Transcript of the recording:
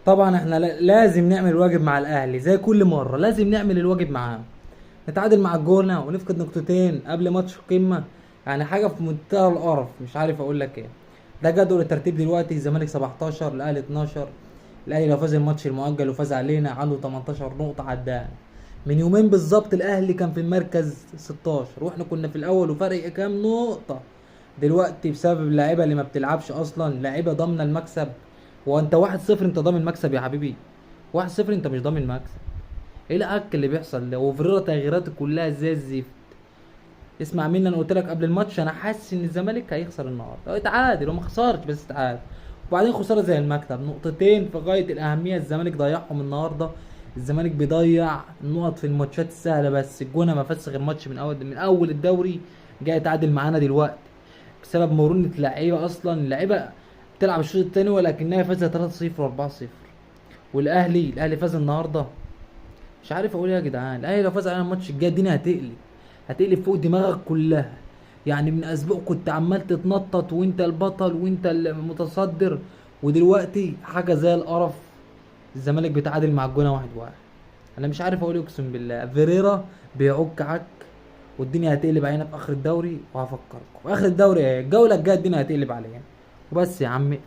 طبعا احنا لازم نعمل الواجب مع الاهلي زي كل مره، لازم نعمل الواجب معاهم. نتعادل مع الجونه ونفقد نقطتين قبل ماتش القمه، يعني حاجه في منتهى القرف، مش عارف اقول لك ايه. ده جدول الترتيب دلوقتي: الزمالك 17، الاهلي 12. الاهلي لو فاز الماتش المؤجل وفاز علينا عنده 18 نقطه عدانا. من يومين بالظبط الاهلي كان في المركز 16 واحنا كنا في الاول وفرق كام نقطه. دلوقتي بسبب اللعيبه اللي ما بتلعبش اصلا، لعيبه ضامنه المكسب. هو انت 1-0 انت ضامن مكسب يا حبيبي؟ 1-0 انت مش ضامن مكسب. ايه العك اللي بيحصل ده؟ وفريرة تغييراته كلها زي الزفت. اسمع مني، انا قلت لك قبل الماتش انا حاسس ان الزمالك هيخسر النهارده، هو اتعادل، هو ما خسرش بس اتعادل. وبعدين خساره زي المكتب، نقطتين في غايه الاهميه الزمالك ضيعهم النهارده. الزمالك بيضيع النقط في الماتشات السهله، بس الجونه ما فاتش غير ماتش من اول الدوري، جاي يتعادل معانا دلوقتي بسبب مرونه لعيبه. اصلا اللعيبه بتلعب الشوط الثاني ولكنها فازت 3-0 و4-0. والاهلي فاز النهارده. مش عارف اقول ايه يا جدعان. الاهلي لو فاز علينا الماتش الجاي الدنيا هتقلب فوق دماغك كلها. يعني من اسبوع كنت عمال تتنطط وانت البطل وانت المتصدر، ودلوقتي حاجه زي القرف. الزمالك بيتعادل مع الجونه 1-1. انا مش عارف اقول إيه، اقسم بالله فيريرا بيعك عك. والدنيا هتقلب علينا في اخر الدوري، وهفكركم في اخر الدوري ايه، الجوله الجايه الدنيا هتقلب علينا. وبس يا عمي.